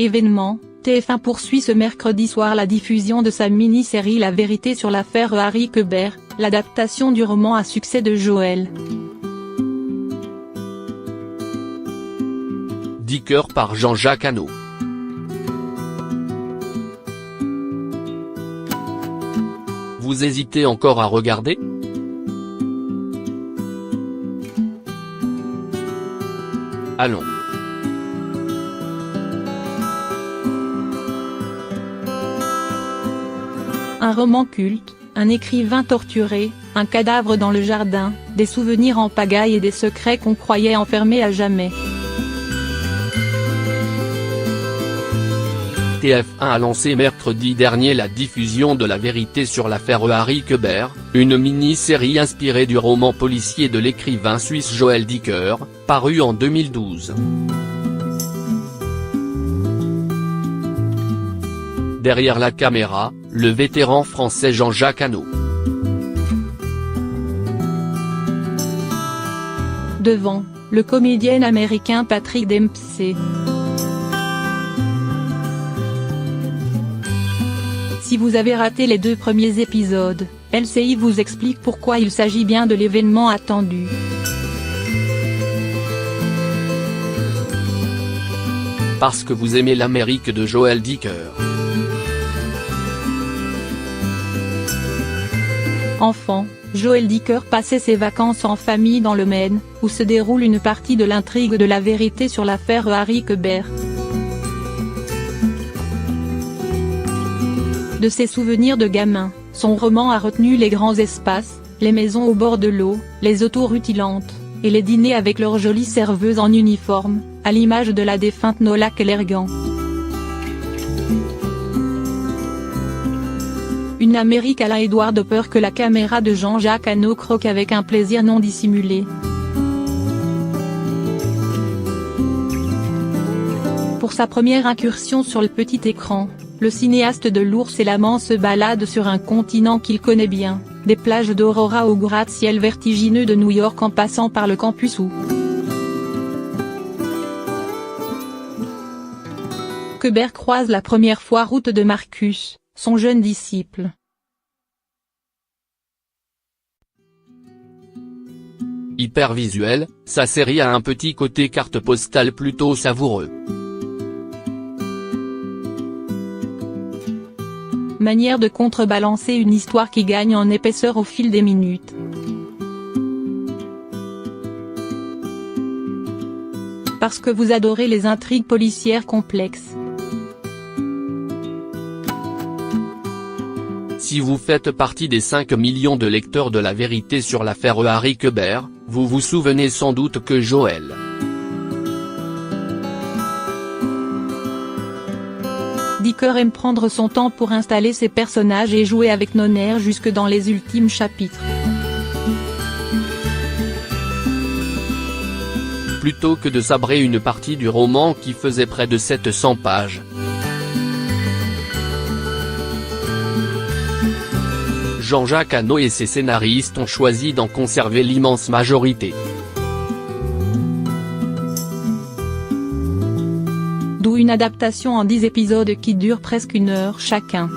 Événement, TF1 poursuit ce mercredi soir la diffusion de sa mini-série La vérité sur l'affaire Harry Quebert, l'adaptation du roman à succès de Joël Dicker par Jean-Jacques Hano. Vous hésitez encore à regarder? Allons. Un roman culte, un écrivain torturé, un cadavre dans le jardin, des souvenirs en pagaille et des secrets qu'on croyait enfermés à jamais. TF1 a lancé mercredi dernier la diffusion de La vérité sur l'affaire Harry Quebert, une mini-série inspirée du roman policier de l'écrivain suisse Joël Dicker, paru en 2012. Derrière la caméra, le vétéran français Jean-Jacques Hano. Devant, le comédien américain Patrick Dempsey. Si vous avez raté les 2 premiers épisodes, LCI vous explique pourquoi il s'agit bien de l'événement attendu. Parce que vous aimez l'Amérique de Joël Dicker. Enfant, Joël Dicker passait ses vacances en famille dans le Maine, où se déroule une partie de l'intrigue de La vérité sur l'affaire Harry Quebert. De ses souvenirs de gamin, son roman a retenu les grands espaces, les maisons au bord de l'eau, les autos rutilantes, et les dîners avec leurs jolies serveuses en uniforme, à l'image de la défunte Nola Kellergan. Une Amérique à la Edward Hopper que la caméra de Jean-Jacques Hano croque avec un plaisir non dissimulé. Pour sa première incursion sur le petit écran, le cinéaste de l'Ours et l'amant se balade sur un continent qu'il connaît bien, des plages d'Aurora au gratte-ciel vertigineux de New York en passant par le campus où Quebert croise la première fois route de Marcus, son jeune disciple. Hyper visuel, sa série a un petit côté carte postale plutôt savoureux. Manière de contrebalancer une histoire qui gagne en épaisseur au fil des minutes. Parce que vous adorez les intrigues policières complexes. Si vous faites partie des 5 millions de lecteurs de La vérité sur l'affaire Harry Quebert, vous vous souvenez sans doute que Joël Dicker aime prendre son temps pour installer ses personnages et jouer avec nos nerfs jusque dans les ultimes chapitres. Plutôt que de sabrer une partie du roman qui faisait près de 700 pages. Jean-Jacques Hano et ses scénaristes ont choisi d'en conserver l'immense majorité. D'où une adaptation en 10 épisodes qui durent presque 1 heure chacun.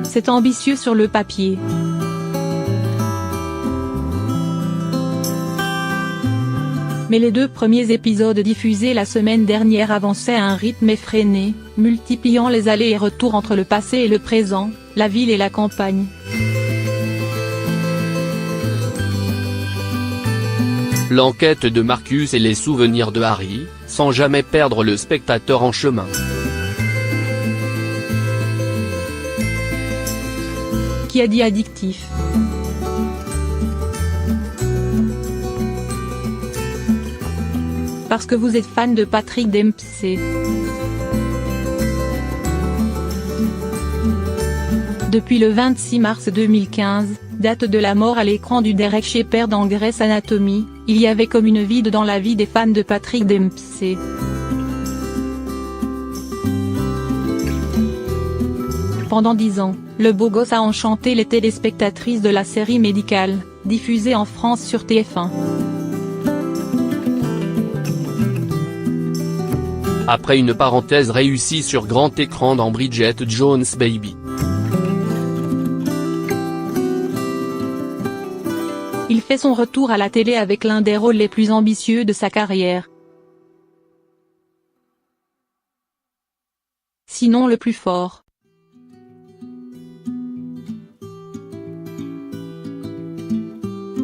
C'est ambitieux sur le papier. Mais les 2 premiers épisodes diffusés la semaine dernière avançaient à un rythme effréné, multipliant les allers et retours entre le passé et le présent, la ville et la campagne. L'enquête de Marcus et les souvenirs de Harry, sans jamais perdre le spectateur en chemin. Qui a dit addictif? Parce que vous êtes fan de Patrick Dempsey. Depuis le 26 mars 2015, date de la mort à l'écran du Derek Shepherd dans Grey's Anatomy, il y avait comme une vide dans la vie des fans de Patrick Dempsey. Pendant 10 ans, le beau gosse a enchanté les téléspectatrices de la série médicale, diffusée en France sur TF1. après une parenthèse réussie sur grand écran dans Bridget Jones' Baby. Il fait son retour à la télé avec l'un des rôles les plus ambitieux de sa carrière. Sinon le plus fort.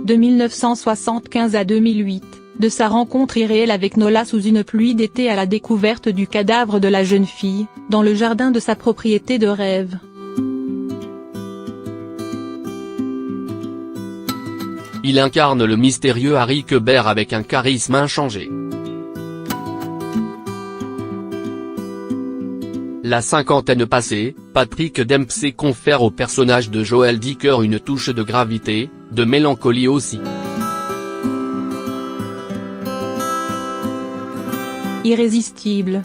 De 1975 à 2008, de sa rencontre irréelle avec Nola sous une pluie d'été à la découverte du cadavre de la jeune fille, dans le jardin de sa propriété de rêve. Il incarne le mystérieux Harry Quebert avec un charisme inchangé. La cinquantaine passée, Patrick Dempsey confère au personnage de Joel Dicker une touche de gravité, de mélancolie aussi. Irrésistible.